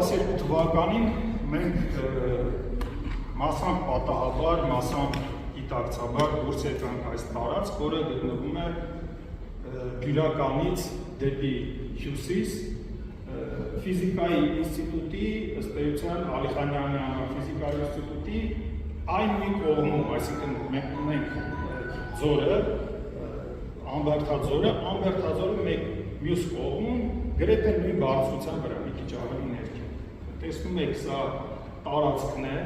2012 թվականին մենք մասամբ պատահաբար, մասամբ գիտակցաբար դուրս եկանք այս տարածք, որը գտնվում է Գյուլականից դեպի հյուսիս, ֆիզիկայի ինստիտուտի, ըստ էության Ալիխանյանի անվան ֆիզիկայի ինստիտուտի այն մի կողմում, այսինքն մենք ունենք ձորը, Ամբերդաձորը մեկ մյուս կողմում գրեթե նույն բարձրության վրա, մի քիչ ավելի ներքև։ Տեսնում եք, սա տարածքն է,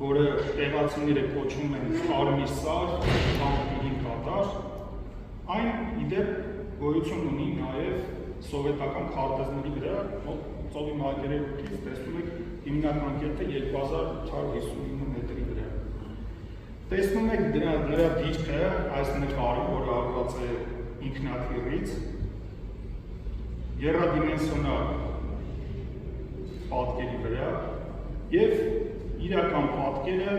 որը տեղացիները կոչում են Կարմիրսար կամ Պիրին կատար, այն իդեպ գոյություն ունի նաև սովետական քարտեզների վրա, ծովի մակերևույթից տեսնում եք հիմնական կետը 2859 մետրի վրա։ Տեսնում եք նրա դիրքը այս նկարում, որը արված է ինքնաթիռից, եռադիմենսիոնալ պատկերի վրա և իրական պատկերը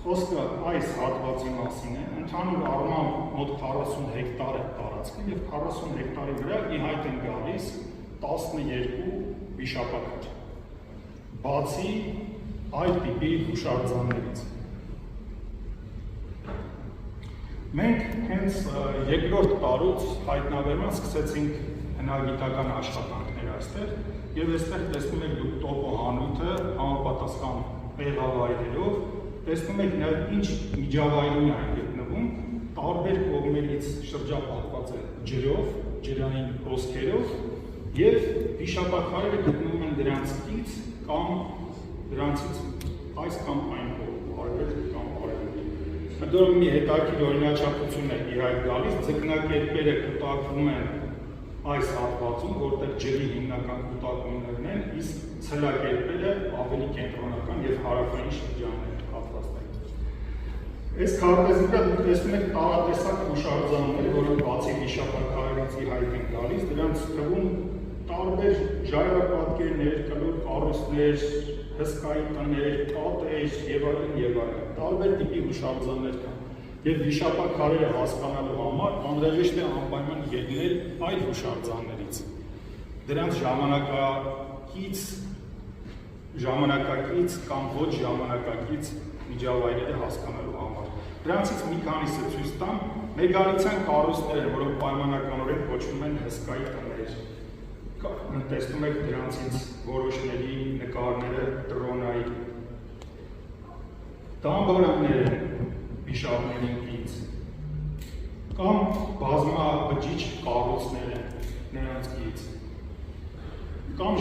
խոսքը այս հատվածի մասին է, ընդհանուր առմամբ մոտ 40 հեկտար է տարածքը և 40 հեկտարի վրա ի հայտ են գալիս 12 վիշապաքար, բացի այդ տիպի հուշարձաններից։ Մենք հենց երկրորդ տարուց հայտնաբերման սկսեցինք հնագիտական աշխատանքներ այստեղ և այստեղ տեսնում եք դուք տոպո հանույթը համապատասխան պեղավայրերով, տեսնում եք նաև ինչ միջավայրում է այն գտնվում, տարբեր կողմերից շրջապատված է ջրով, ջրային հոսքերով և վիշապաքարերը գտնվում են դրանցից կամ դրանցից այս կամ այն կողմ, արևելք կամ Դրոմ մի հետաքրքիր օրինաչափություն է ի հայտ գալիս, ձկնակերպերը կուտակվում են այս հատվածում, որտեղ ջրի հիմնական կուտակումներն են, իսկ ցլակերպերը ավելի կենտրոնական և հարավային շրջաններ պատրաստել։ Այս քարտեզի վրա դուք տեսնում եք տարատեսակ հուշարձաններ, որոնք բացի վիշապաքարերից ի հայտ են գալիս, դրանց թվում տարբեր ժայռապատկերներ, կլոր կառույցներ, հսկայի տներ, պատեր և այլն, տարբեր տիպի հուշարձաններ կան։ Եվ վիշապաքարերը հասկանալու համար անհրաժեշտ է անպայման ելնել այդ հուշարձաններից։ Դրանց ժամանակակից կամ ոչ ժամանակակից միջավայրերը հասկանալու համար։ Դրանցից մի քանիսը ցույց տամ, մեգալիցյան կառույցներ, որոնք պայմանականորեն կոչվում են հսկայի տներ։ Տեսնում եք դրանցից որոշների նկարները տրոնայի դամբարաններ են վիշապների կից կամ բազմաբջիջ կառույցներ են նրանց կից կամ